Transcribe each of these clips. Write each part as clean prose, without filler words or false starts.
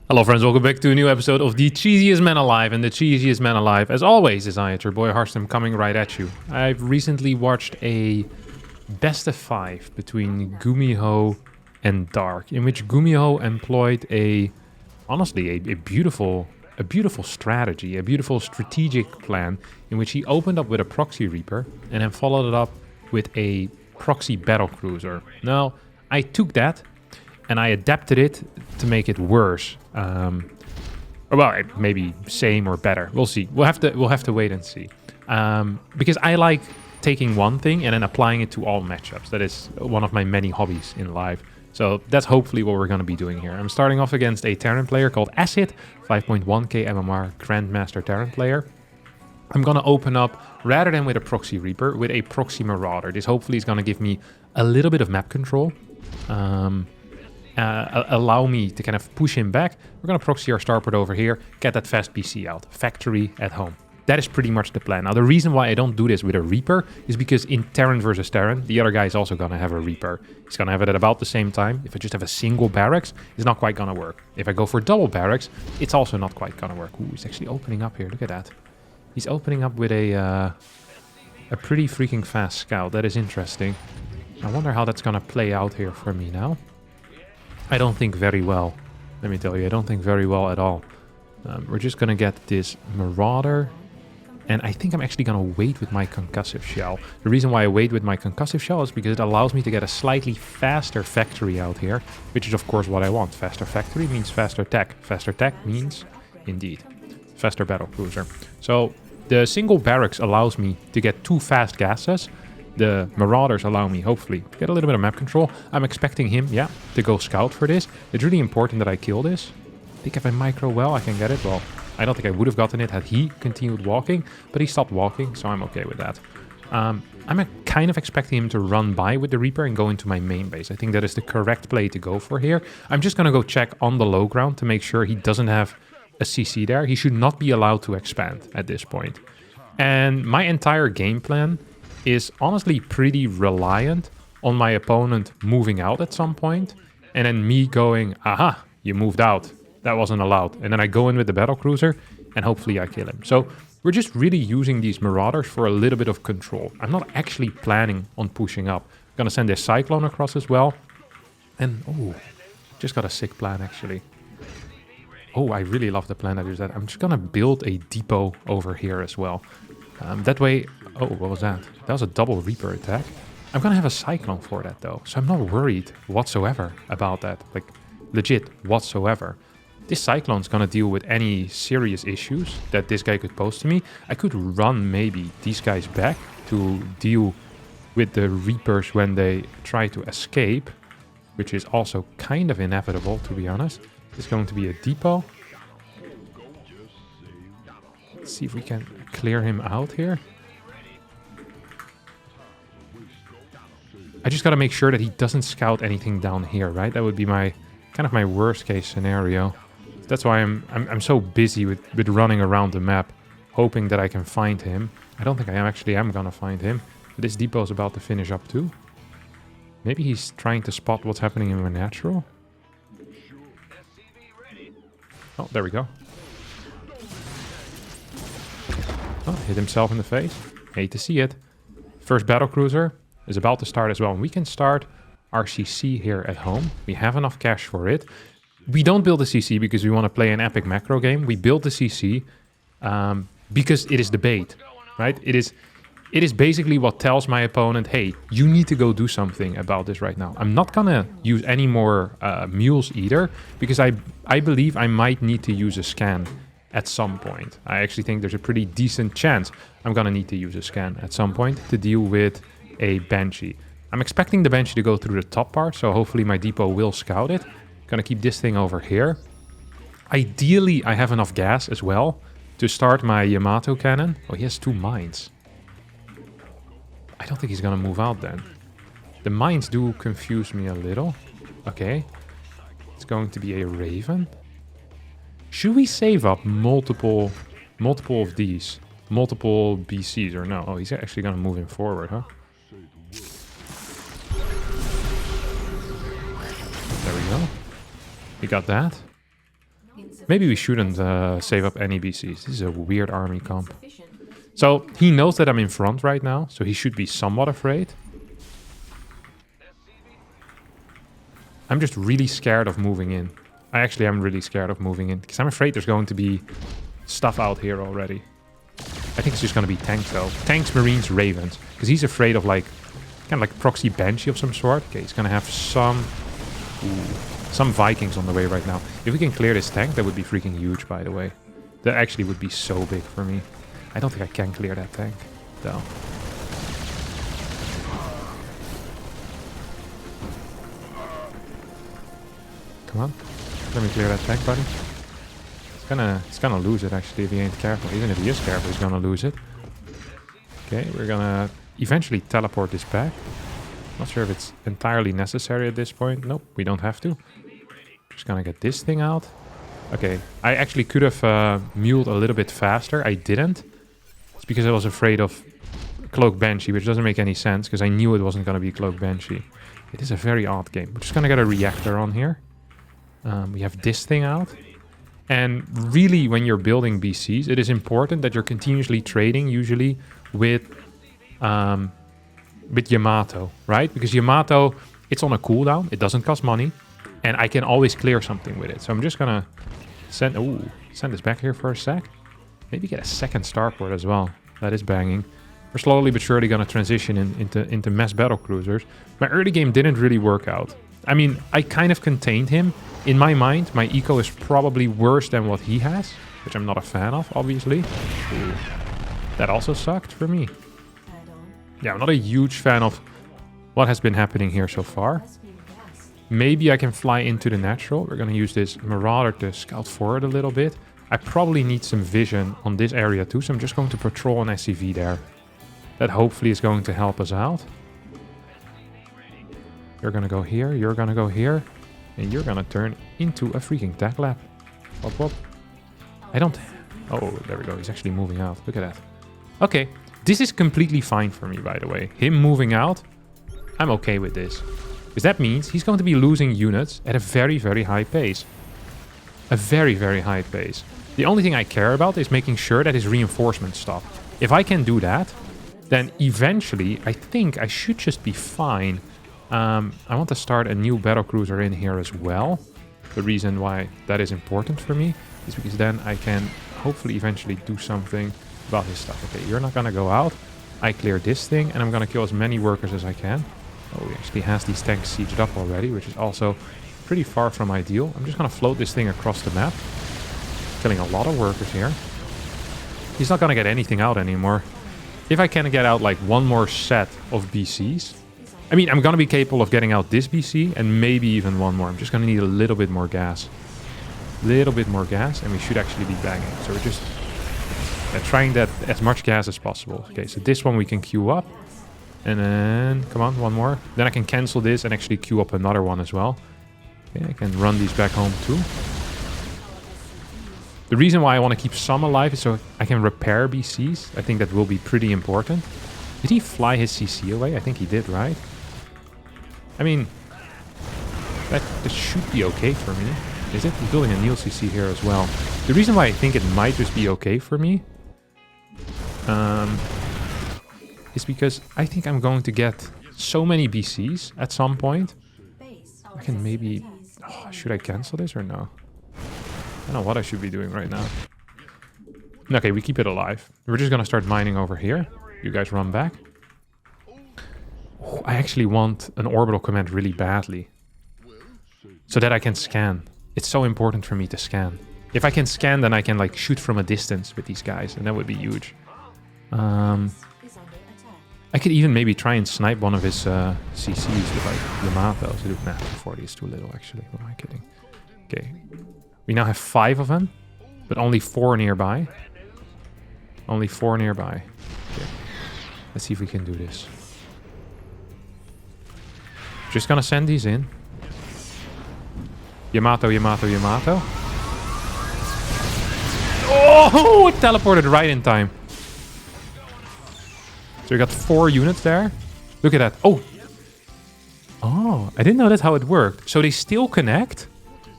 Hello friends, welcome back to a new episode of The Cheesiest Man Alive. And the cheesiest man alive, as always, is I, your boy Harstem, coming right at you. I've recently watched a best of 5 between Gumiho and Dark, in which Gumiho employed honestly, a beautiful strategy, a beautiful strategic plan, in which he opened up with a Proxy Reaper and then followed it up with a Proxy battlecruiser. Now, I took that and I adapted it to make it worse. Well, maybe same or better. We'll see. We'll have to wait and see. Because I like taking one thing and then applying it to all matchups. That is one of my many hobbies in life. So that's hopefully what we're going to be doing here. I'm starting off against a Terran player called Acid, 5.1k MMR Grandmaster Terran player. I'm going to open up, rather than with a Proxy Reaper, with a Proxy Marauder. This hopefully is going to give me a little bit of map control. Allow me to kind of push him back. We're going to proxy our starport over here, get that fast BC out. Factory at home. That is pretty much the plan. Now, the reason why I don't do this with a Reaper is because in Terran versus Terran, the other guy is also going to have a Reaper. He's going to have it at about the same time. If I just have a single barracks, it's not quite going to work. If I go for double barracks, it's also not quite going to work. Ooh, he's actually opening up here. Look at that. He's opening up with a pretty freaking fast scout. That is interesting. I wonder how that's going to play out here for me now. I don't think very well. Let me tell you, I don't think very well at all. We're just going to get this Marauder. And I think I'm actually going to wait with my Concussive Shell. The reason why I wait with my Concussive Shell is because it allows me to get a slightly faster factory out here. Which is of course what I want. Faster factory means faster tech. Faster tech means, indeed, faster battlecruiser. So the single barracks allows me to get 2 fast gases. The Marauders allow me, hopefully, to get a little bit of map control. I'm expecting him, yeah, to go scout for this. It's really important that I kill this. I think if I micro well, I can get it. Well, I don't think I would have gotten it had he continued walking, but he stopped walking, so I'm okay with that. I'm kind of expecting him to run by with the Reaper and go into my main base. I think that is the correct play to go for here. I'm just going to go check on the low ground to make sure he doesn't have a CC there. He should not be allowed to expand at this point. And my entire game plan is honestly pretty reliant on my opponent moving out at some point, and then me going, aha, you moved out. That wasn't allowed. And then I go in with the battlecruiser, and hopefully I kill him. So we're just really using these Marauders for a little bit of control. I'm not actually planning on pushing up. I'm gonna send this Cyclone across as well. And, oh, just got a sick plan, actually. Oh, I really love the plan that is that. I'm just gonna build a depot over here as well. That way... Oh, what was that? That was a double Reaper attack. I'm gonna have a Cyclone for that though, so I'm not worried whatsoever about that. Like, legit whatsoever. This Cyclone's gonna deal with any serious issues that this guy could pose to me. I could run maybe these guys back to deal with the Reapers when they try to escape, which is also kind of inevitable, to be honest. It's going to be a depot. Let's see if we can clear him out here. I just gotta make sure that he doesn't scout anything down here, right? That would be my kind of my worst case scenario. That's why I'm so busy with running around the map, hoping that I can find him. I don't think I am gonna find him. But this depot is about to finish up too. Maybe he's trying to spot what's happening in my natural. Oh, there we go. Oh, hit himself in the face. Hate to see it. First battlecruiser is about to start as well. And we can start our CC here at home. We have enough cash for it. We don't build a CC because we want to play an epic macro game. We build the CC because it is the bait, right? It is basically what tells my opponent, hey, you need to go do something about this right now. I'm not gonna use any more mules either, because I believe I might need to use a scan at some point. I actually think there's a pretty decent chance I'm gonna need to use a scan at some point to deal with a Banshee. I'm expecting the Banshee to go through the top part, so hopefully my depot will scout it. Gonna keep this thing over here. Ideally, I have enough gas as well to start my Yamato cannon. Oh, he has 2 mines. I don't think he's gonna move out then. The mines do confuse me a little. Okay. It's going to be a Raven. Should we save up multiple of these? Multiple BCs or no? Oh, he's actually gonna move him forward, huh? There we go. We got that. Maybe we shouldn't save up any BCs. This is a weird army comp. So he knows that I'm in front right now, so he should be somewhat afraid. I'm just really scared of moving in. I actually am really scared of moving in, because I'm afraid there's going to be stuff out here already. I think it's just going to be tanks though. Tanks, Marines, Ravens. Because he's afraid of like, kind of like Proxy Banshee of some sort. Okay, he's going to have some Vikings on the way right now. If we can clear this tank, that would be freaking huge, by the way. That actually would be so big for me. I don't think I can clear that tank, though. Come on. Let me clear that tank, buddy. He's gonna lose it, actually, if he ain't careful. Even if he is careful, he's gonna lose it. Okay, we're gonna eventually teleport this back. Not sure if it's entirely necessary at this point. Nope, we don't have to. Just gonna get this thing out. Okay, I actually could have muled a little bit faster. I didn't. It's because I was afraid of Cloak Banshee, which doesn't make any sense, because I knew it wasn't gonna be Cloak Banshee. It is a very odd game. We're just gonna get a reactor on here. We have this thing out. And really, when you're building BCs, it is important that you're continuously trading, usually, with Yamato, right? Because Yamato, it's on a cooldown. It doesn't cost money. And I can always clear something with it. So I'm just going to send this back here for a sec. Maybe get a second starport as well. That is banging. We're slowly but surely going to transition into mass battlecruisers. My early game didn't really work out. I mean, I kind of contained him. In my mind, my eco is probably worse than what he has, which I'm not a fan of, obviously. Ooh. That also sucked for me. Yeah, I'm not a huge fan of what has been happening here so far. Maybe I can fly into the natural. We're going to use this Marauder to scout forward a little bit. I probably need some vision on this area too, so I'm just going to patrol an SCV there. That hopefully is going to help us out. You're going to go here, you're going to go here, and you're going to turn into a freaking tech lab. Whoop, whoop. I don't... Oh, there we go. He's actually moving out. Look at that. Okay. This is completely fine for me, by the way. Him moving out, I'm okay with this. Because that means he's going to be losing units at a very, very high pace. A very, very high pace. The only thing I care about is making sure that his reinforcements stop. If I can do that, then eventually I think I should just be fine. I want to start a new battlecruiser in here as well. The reason why that is important for me is because then I can hopefully eventually do something about his stuff. Okay, you're not going to go out. I clear this thing and I'm going to kill as many workers as I can. Oh, he actually has these tanks sieged up already, which is also pretty far from ideal. I'm just going to float this thing across the map. Killing a lot of workers here. He's not going to get anything out anymore. If I can get out like one more set of BCs. I mean, I'm going to be capable of getting out this BC and maybe even one more. I'm just going to need a little bit more gas. Little bit more gas and we should actually be banging. So we're just trying that as much gas as possible. Okay, so this one we can queue up. And then, come on, one more. Then I can cancel this and actually queue up another one as well. Okay, I can run these back home too. The reason why I want to keep some alive is so I can repair BCs. I think that will be pretty important. Did he fly his CC away? I think he did, right? I mean, that should be okay for me. Is it? He's building a Neil CC here as well. The reason why I think it might just be okay for me is because I think I'm going to get so many BCs at some point. I can maybe... Oh, should I cancel this or no? I don't know what I should be doing right now. Okay, we keep it alive. We're just going to start mining over here. You guys run back. Oh, I actually want an orbital command really badly. So that I can scan. It's so important for me to scan. If I can scan, then I can like shoot from a distance with these guys. And that would be huge. I could even maybe try and snipe one of his CCs with like Yamato. So nah, 40 is too little actually. What am I kidding? Okay. We now have 5 of them. But only 4 nearby. Only 4 nearby. Okay. Let's see if we can do this. Just gonna send these in. Yamato, Yamato, Yamato. Oh, it teleported right in time. So we got 4 units there. Look at that. Oh. Oh, I didn't know that's how it worked. So they still connect.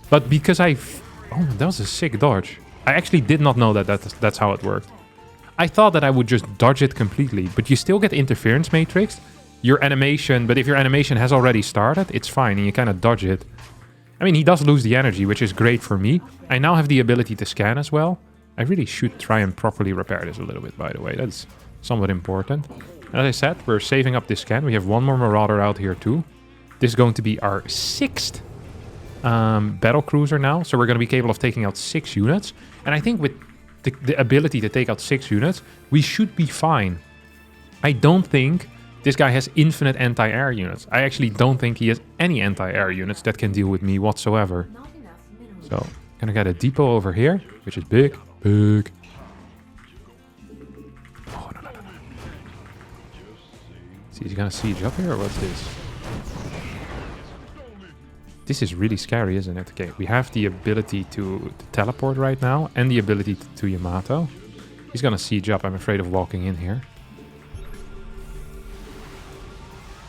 But because I... Oh, that was a sick dodge. I actually did not know that that's how it worked. I thought that I would just dodge it completely, but you still get interference matrix. Your animation, but if your animation has already started, it's fine, and you kind of dodge it. I mean, he does lose the energy, which is great for me. I now have the ability to scan as well. I really should try and properly repair this a little bit, by the way. That's somewhat important. As I said, we're saving up this scan. We have one more Marauder out here too. This is going to be our 6th battlecruiser now. So we're going to be capable of taking out 6 units. And I think with the ability to take out 6 units, we should be fine. I don't think this guy has infinite anti-air units. I actually don't think he has any anti-air units that can deal with me whatsoever. So, gonna get a depot over here, which is big. Big. Oh, no. See, he's gonna siege up here, or what's this? This is really scary, isn't it? Okay, we have the ability to teleport right now, and the ability to Yamato. He's gonna siege up. I'm afraid of walking in here.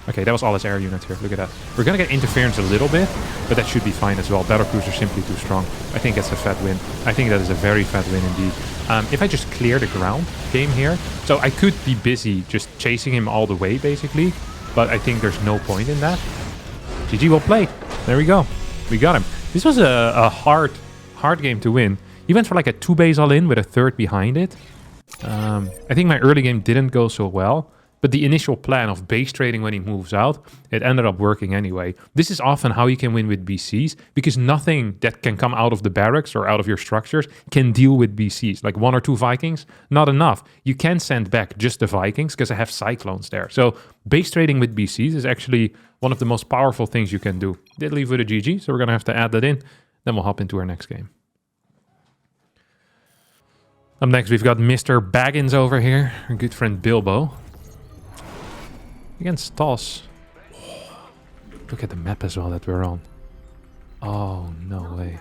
Okay, that was all his air units here. Look at that. We're gonna get interference a little bit, but that should be fine as well. Battlecruiser are simply too strong. I think that's a fat win. I think that is a very fat win indeed. If I just clear the ground game here, so I could be busy just chasing him all the way, basically, but I think there's no point in that. GG, well played. There we go. We got him. This was a hard game to win. He went for like a 2 base all in with a 3rd behind it. I think my early game didn't go so well. But the initial plan of base trading when he moves out, it ended up working anyway. This is often how you can win with BCs, because nothing that can come out of the barracks or out of your structures can deal with BCs. Like 1 or 2 Vikings, not enough. You can send back just the Vikings because I have Cyclones there. So base trading with BCs is actually one of the most powerful things you can do. Did leave with a GG, so we're going to have to add that in. Then we'll hop into our next game. Up next, we've got Mr. Baggins over here, our good friend Bilbo. Against Toss. Oh, look at the map as well that we're on. Oh, no way.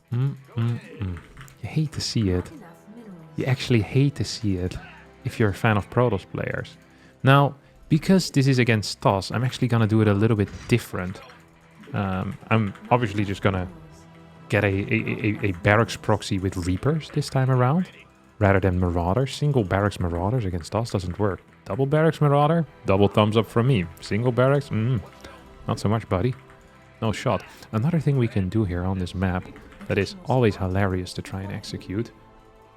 You hate to see it. You actually hate to see it if you're a fan of Protoss players. Now, because this is against Toss, I'm actually going to do it a little bit different. I'm obviously just going to get a barracks proxy with Reapers this time around, rather than Marauders. Single barracks Marauders against Toss doesn't work. Double barracks Marauder, double thumbs up from me. Single barracks, not so much, buddy. No shot. Another thing we can do here on this map that is always hilarious to try and execute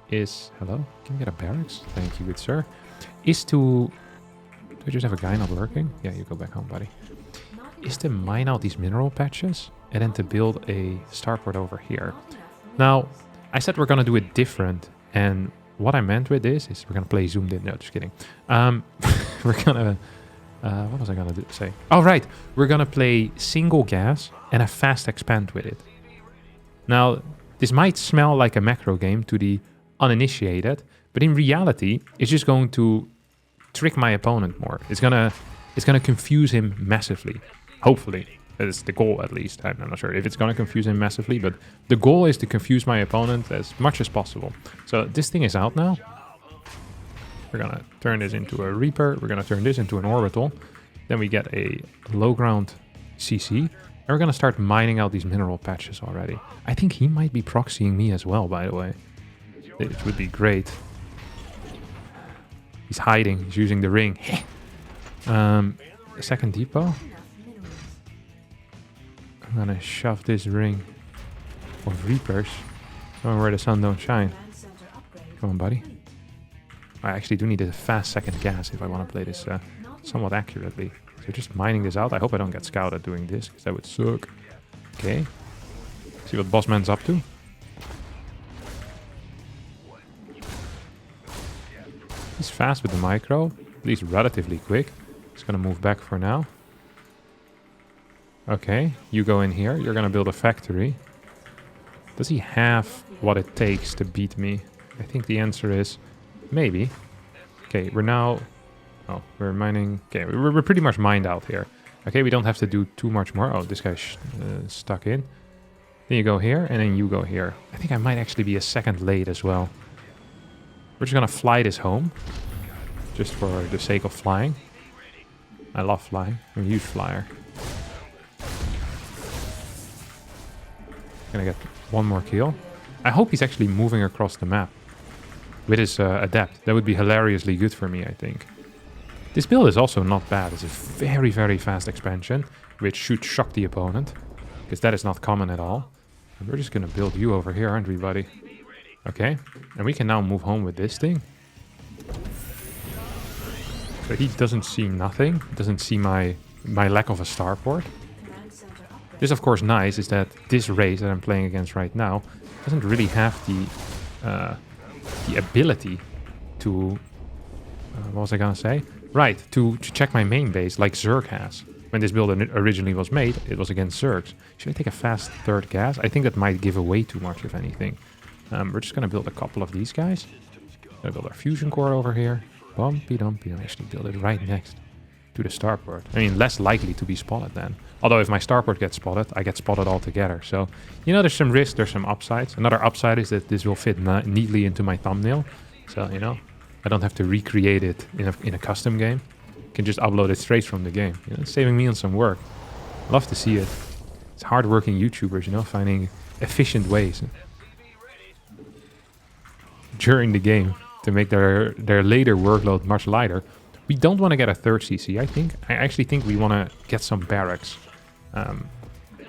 is... Hello? Can you get a barracks? Thank you, good sir. Is to... Do I just have a guy not working? Yeah, you go back home, buddy. Is to mine out these mineral patches and then to build a starport over here. Now, I said we're going to do it different, and what I meant with this is we're going to play zoomed in. No, just kidding. We're going to... what was I going to say? Oh, right. We're going to play single gas and a fast expand with it. Now, this might smell like a macro game to the uninitiated, but in reality, it's just going to trick my opponent more. It's gonna confuse him massively. Hopefully. That is the goal, at least. I'm not sure if it's going to confuse him massively, but the goal is to confuse my opponent as much as possible. So this thing is out now. We're going to turn this into a Reaper. We're going to turn this into an Orbital. Then we get a low ground CC. And we're going to start mining out these mineral patches already. I think he might be proxying me as well, by the way. It would be great. He's hiding. He's using the ring. Second depot. I'm gonna shove this ring of Reapers going where the sun don't shine. Come on, buddy. I actually do need a fast second gas if I want to play this somewhat accurately. So just mining this out. I hope I don't get scouted doing this, because that would suck. Okay. See what Bossman's up to. He's fast with the micro. At least relatively quick. He's gonna move back for now. Okay, you go in here. You're gonna build a factory. Does he have what it takes to beat me? I think the answer is maybe. Okay, we're now... Oh, we're mining... Okay, we're pretty much mined out here. Okay, we don't have to do too much more. Oh, this guy's stuck in. Then you go here, and then you go here. I think I might actually be a second late as well. We're just gonna fly this home. Just for the sake of flying. I love flying. I'm a huge flyer. Gonna get one more kill. I hope he's actually moving across the map with his adept. That would be hilariously good for me, I think. This build is also not bad. It's a very, very fast expansion, which should shock the opponent, because that is not common at all. And we're just going to build you over here, aren't we, buddy? Okay, and we can now move home with this thing. So he doesn't see nothing, doesn't see my lack of a starport. This, of course, nice is that this race that I'm playing against right now doesn't really have the ability to... what was I gonna say? Right, to check my main base like Zerg has. When this build originally was made, it was against Zergs. Should I take a fast third gas? I think that might give away too much, if anything. We're just gonna build a couple of these guys. Gonna build our fusion core over here. Bumpy dumpy. I actually build it right next to the starport. I mean, less likely to be spotted then. Although if my starport gets spotted, I get spotted altogether. So, you know, there's some risk, there's some upsides. Another upside is that this will fit neatly into my thumbnail. So, you know, I don't have to recreate it in a custom game. I can just upload it straight from the game. You know, it's saving me on some work. Love to see it. It's hard-working YouTubers, you know, finding efficient ways during the game to make their later workload much lighter. We don't want to get a third CC, I think. I actually think we want to get some barracks.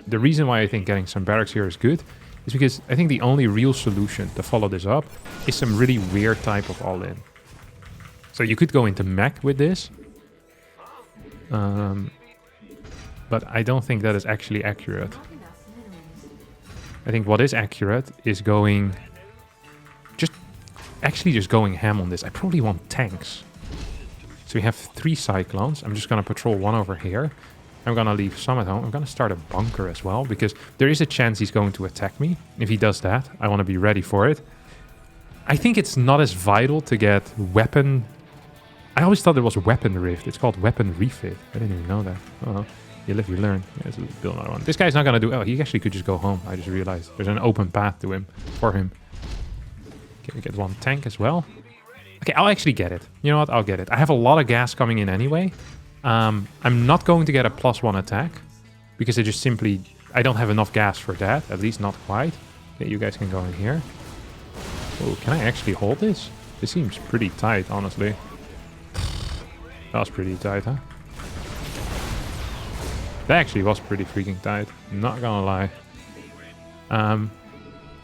The reason why I think getting some barracks here is good is because I think the only real solution to follow this up is some really weird type of all-in. So you could go into mech with this. But I don't think that is actually accurate. I think what is accurate is going... Just going ham on this. I probably want tanks. So we have 3 cyclones. I'm just going to patrol one over here. I'm going to leave some at home. I'm going to start a bunker as well, because there is a chance he's going to attack me. If he does that, I want to be ready for it. I think it's not as vital to get weapon... I always thought it was weapon rift. It's called weapon refit. I didn't even know that. Oh, well. You live, you learn. Yeah, let's build another one. This guy's not going to do... Oh, he actually could just go home. I just realized there's an open path to him for him. Okay, we get 1 tank as well. Okay, I'll actually get it. You know what? I'll get it. I have a lot of gas coming in anyway. I'm not going to get a +1 attack because I just simply... I don't have enough gas for that. At least not quite. Okay, you guys can go in here. Oh, can I actually hold this? This seems pretty tight, honestly. That was pretty tight, huh? That actually was pretty freaking tight. Not gonna lie.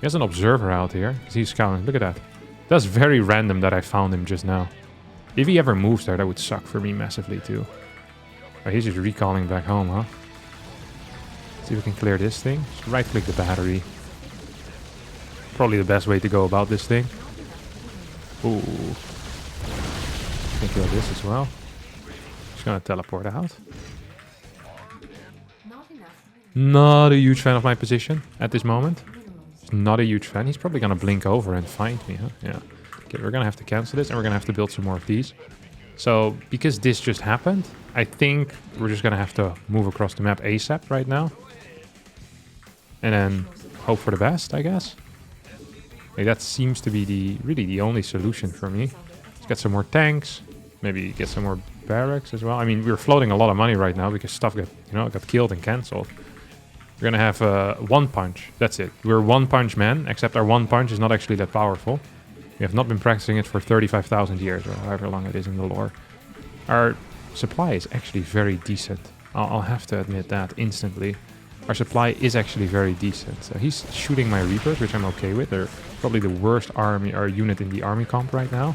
There's an observer out here. He's scouting. Look at that. That's very random that I found him just now. If he ever moves there, that would suck for me massively too. Oh, he's just recalling back home, huh? See if we can clear this thing. Just right-click the battery. Probably the best way to go about this thing. Ooh. Can kill this as well. Just gonna teleport out. Not a huge fan of my position at this moment. Not a huge fan. He's probably gonna blink over and find me, huh? Yeah. Okay, we're gonna have to cancel this and we're gonna have to build some more of these. So, because this just happened, I think we're just gonna have to move across the map ASAP right now. And then hope for the best, I guess. Like, that seems to be really the only solution for me. Let's get some more tanks. Maybe get some more barracks as well. I mean, we're floating a lot of money right now because stuff got killed and cancelled. We're gonna have 1 punch. That's it. We're 1 punch men, except our 1 punch is not actually that powerful. We have not been practicing it for 35,000 years, or however long it is in the lore. Our supply is actually very decent. I'll have to admit that instantly. Our supply is actually very decent. So he's shooting my Reapers, which I'm okay with. They're probably the worst army or unit in the army comp right now.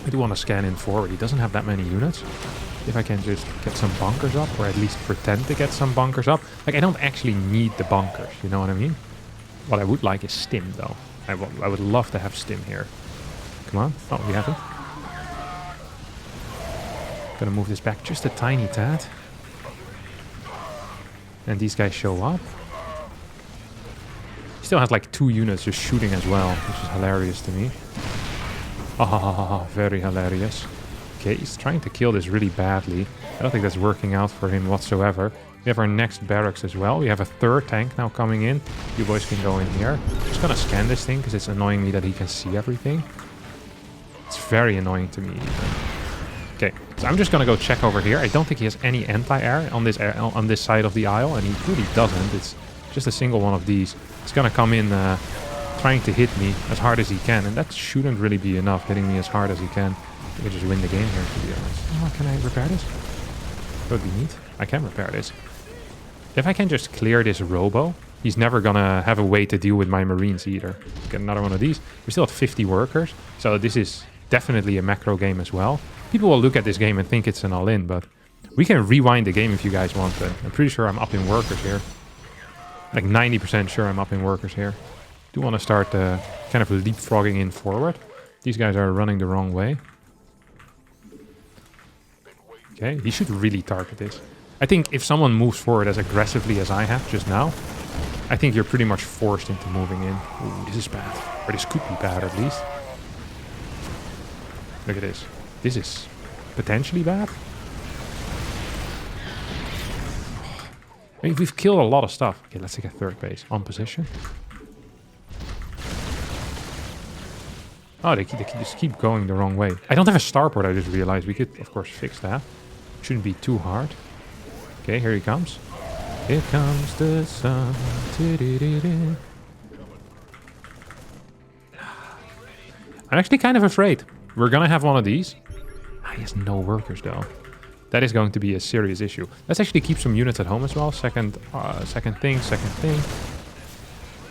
I do want to scan in forward. He doesn't have that many units. If I can just get some bunkers up, or at least pretend to get some bunkers up. Like, I don't actually need the bunkers, you know what I mean? What I would like is stim, though. I would love to have stim here. Come on. Oh, we have it. Gonna move this back just a tiny tad. And these guys show up. He still has like 2 units just shooting as well, which is hilarious to me. Ah, very hilarious. Okay, he's trying to kill this really badly. I don't think that's working out for him whatsoever. We have our next barracks as well. We have a 3rd tank now coming in. You boys can go in here. Just gonna scan this thing because it's annoying me that he can see everything. It's very annoying to me. Okay, so I'm just gonna go check over here. I don't think he has any anti-air on this side of the aisle, and he really doesn't. It's just a single one of these, is gonna come in trying to hit me as hard as he can, and that shouldn't really be enough, hitting me as hard as he can. I could just win the game here, to be honest. Oh, can I repair this? That would be neat. I can repair this. If I can just clear this robo, he's never gonna have a way to deal with my marines either. Get another one of these. We still have 50 workers, so this is definitely a macro game as well. People will look at this game and think it's an all-in, but we can rewind the game if you guys want to. I'm pretty sure I'm up in workers here. Like 90% sure I'm up in workers here. Do want to start kind of leapfrogging in forward. These guys are running the wrong way. Okay, he should really target this. I think if someone moves forward as aggressively as I have just now, I think you're pretty much forced into moving in. Ooh, this is bad. Or this could be bad at least. Look at this. This is potentially bad. I mean, we've killed a lot of stuff. Okay, let's take a third base. On position. Oh, they just keep going the wrong way. I don't have a starport, I just realized. We could, of course, fix that. Shouldn't be too hard. Okay, here he comes. Here comes the sun. I'm actually kind of afraid. We're gonna have one of these. He has no workers, though. That is going to be a serious issue. Let's actually keep some units at home as well. Second thing.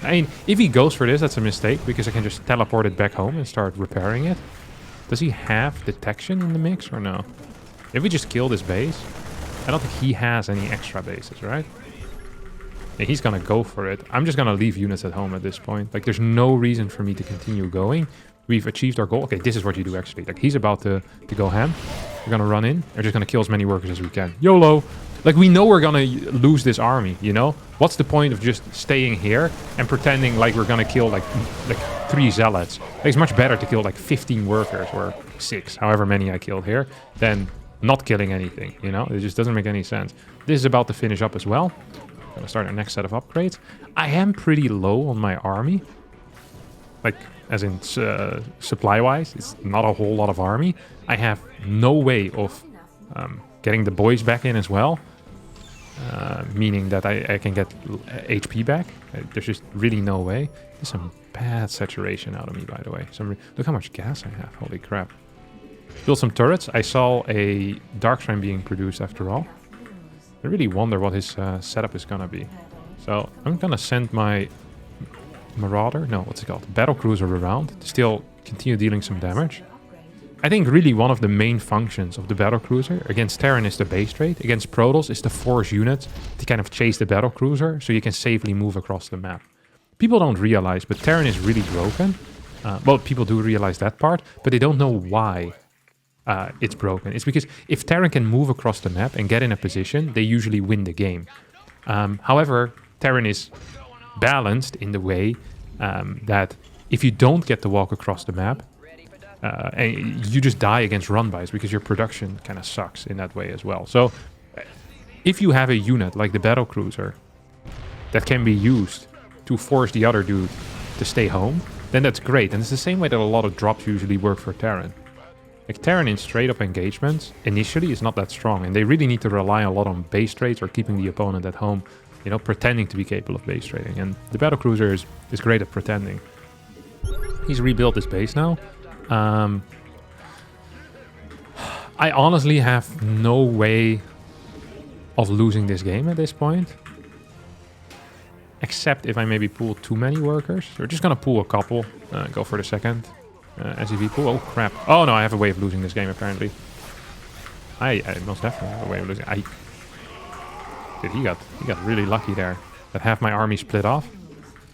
I mean, if he goes for this, that's a mistake, because I can just teleport it back home and start repairing it. Does he have detection in the mix or no? If we just kill this base, I don't think he has any extra bases, right? Yeah, he's gonna go for it. I'm just gonna leave units at home at this point. Like, there's no reason for me to continue going. We've achieved our goal. Okay, this is what you do, actually. Like, he's about to go ham. We're gonna run in. We're just gonna kill as many workers as we can. YOLO! Like, we know we're gonna lose this army, you know? What's the point of just staying here and pretending like we're gonna kill, like 3 zealots? Like, it's much better to kill, like, 15 workers, or 6, however many I killed here, than not killing anything, you know? It just doesn't make any sense. This is about to finish up as well. Gonna start our next set of upgrades. I am pretty low on my army. Like, as in supply-wise, it's not a whole lot of army. I have no way of getting the boys back in as well. Meaning that I can get HP back. There's just really no way. There's some bad saturation out of me, by the way. Look how much gas I have. Holy crap. Build some turrets. I saw a Darkshrine being produced after all. I really wonder what his setup is gonna be. So I'm gonna send my Marauder, no, what's it called? Battlecruiser around to still continue dealing some damage. I think really one of the main functions of the Battlecruiser against Terran is the base trade. Against Protoss is to force units to kind of chase the Battlecruiser so you can safely move across the map. People don't realize, but Terran is really broken. Well, people do realize that part, but they don't know why it's broken. It's because if Terran can move across the map and get in a position, they usually win the game. However, Terran is balanced in the way that if you don't get to walk across the map, and you just die against run-bys because your production kind of sucks in that way as well. So if you have a unit like the Battlecruiser that can be used to force the other dude to stay home, then that's great. And it's the same way that a lot of drops usually work for Terran. Like, Terran in straight-up engagements initially is not that strong, and they really need to rely a lot on base trades or keeping the opponent at home, you know, pretending to be capable of base trading. And the Battlecruiser is great at pretending. He's rebuilt his base now. I honestly have no way of losing this game at this point. Except if I maybe pull too many workers. We're just gonna pull a couple. Go for the second. SCV pool. Oh crap. Oh no, I have a way of losing this game apparently. I most definitely have a way of losing. Dude, he got really lucky there. That half my army split off.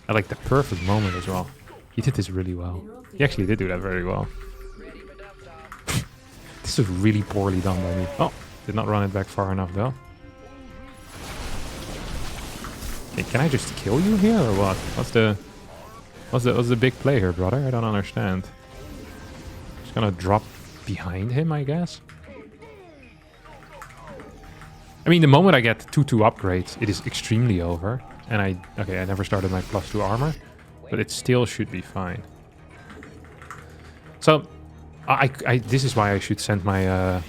At like the perfect moment as well. He did this really well. He actually did do that very well. This is really poorly done by me. Oh, did not run it back far enough though. Okay, can I just kill you here or what? What's the big play here, brother? I don't understand. Just gonna drop behind him, I guess. I mean, the moment I get 2/2 upgrades, it is extremely over. And I never started my +2 armor, but it still should be fine. So, this is why I should send my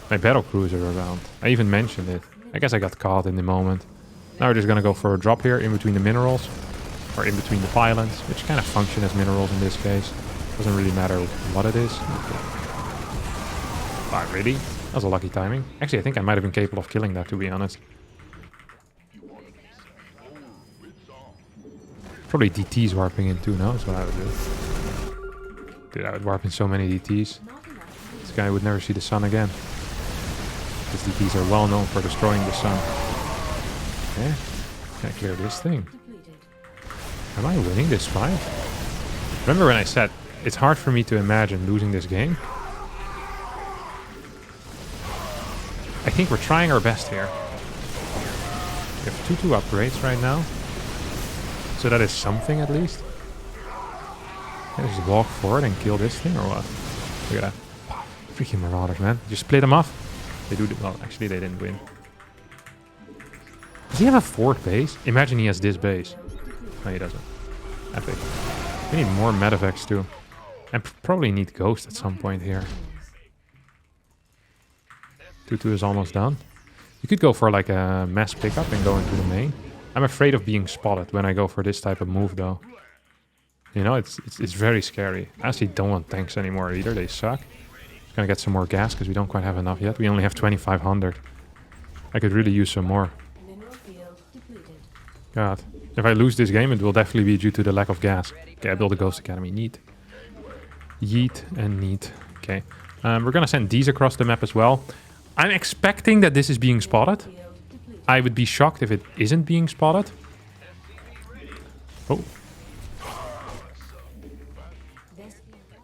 my Battlecruiser around. I even mentioned it. I guess I got caught in the moment. Now we're just going to go for a drop here in between the minerals. Or in between the pylons, which kind of function as minerals in this case. Doesn't really matter what it is. Ah, really? That was a lucky timing. Actually, I think I might have been capable of killing that, to be honest. Probably DTs warping in too, no? That's what I would do. Dude, I would warp in so many DTs. This guy would never see the sun again. Because DTs are well known for destroying the sun. Okay. Can I clear this thing? Am I winning this fight? Remember when I said it's hard for me to imagine losing this game? I think we're trying our best here. We have 2-2 upgrades right now. So that is something at least. Can I just walk forward and kill this thing or what? Look at that. Freaking Marauders, man. Just split them off. They do well, actually they didn't win. Does he have a fourth base? Imagine he has this base. No, he doesn't. Epic. We need more medevacs too. And probably need Ghost at some point here. 2-2 is almost done. You could go for like a mass pickup and go into the main. I'm afraid of being spotted when I go for this type of move though. You know, it's very scary. I actually don't want tanks anymore either. They suck. Just gonna get some more gas because we don't quite have enough yet. We only have 2,500. I could really use some more. God. If I lose this game, it will definitely be due to the lack of gas. Okay, I build a Ghost Academy. Neat. Yeet and neat. Okay. We're gonna send these across the map as well. I'm expecting that this is being spotted. I would be shocked if it isn't being spotted. Oh.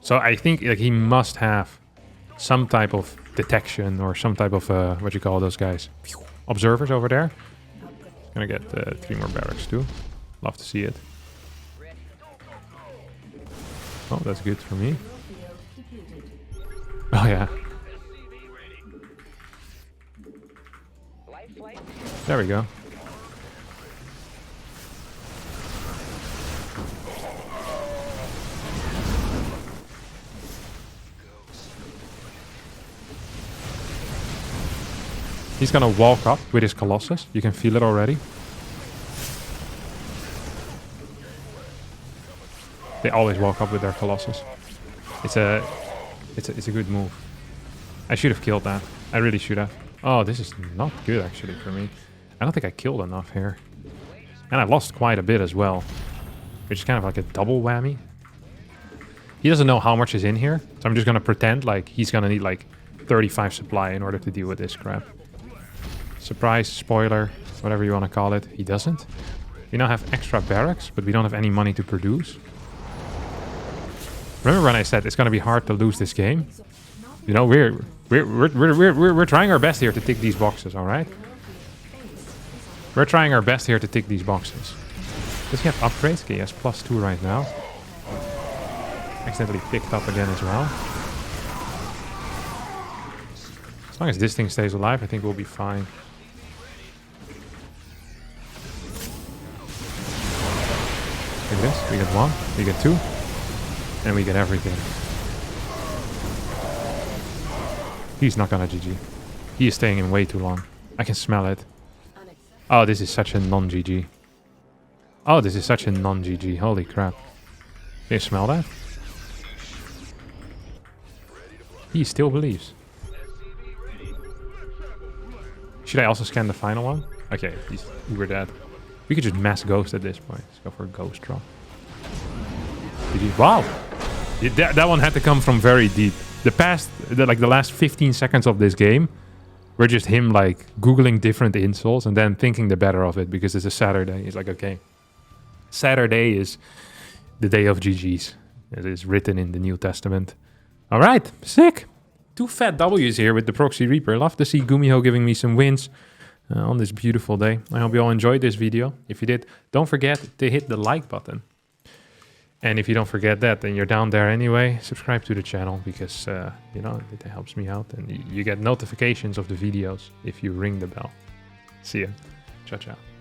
So I think like he must have some type of detection or some type of, what you call those guys? Observers over there. Gonna get 3 more barracks too. Love to see it. Oh, that's good for me. Oh yeah. There we go. He's gonna walk up with his Colossus. You can feel it already. They always walk up with their Colossus. It's a good move. I should have killed that. I really should have. Oh, this is not good actually for me. I don't think I killed enough here. And I lost quite a bit as well. Which is kind of like a double whammy. He doesn't know how much is in here. So I'm just gonna pretend like he's gonna need like 35 supply in order to deal with this crap. Surprise, spoiler, whatever you want to call it. He doesn't. We now have extra barracks, but we don't have any money to produce. Remember when I said it's gonna be hard to lose this game? You know, we're trying our best here to tick these boxes, all right? We're trying our best here to tick these boxes. Does he have upgrades? Okay, he has +2 right now. Accidentally picked up again as well. As long as this thing stays alive, I think we'll be fine. Like this, we get 1, we get 2, and we get everything. He's not gonna GG. He is staying in way too long. I can smell it. Oh, this is such a non-GG. Oh, this is such a non-GG. Holy crap. Can you smell that? He still believes. Should I also scan the final one? Okay, we're dead. We could just mass ghost at this point. Let's go for a ghost drop. GG. Wow! That one had to come from very deep. The last 15 seconds of this game were just him like Googling different insults and then thinking the better of it because it's a Saturday. He's like, okay, Saturday is the day of GGs. It is written in the New Testament. All right, sick. 2 fat W's here with the Proxy Reaper. Love to see Gumiho giving me some wins on this beautiful day. I hope you all enjoyed this video. If you did, don't forget to hit the like button. And if you don't forget that, then you're down there anyway. Subscribe to the channel because, you know, it helps me out. And you get notifications of the videos if you ring the bell. See ya. Ciao, ciao.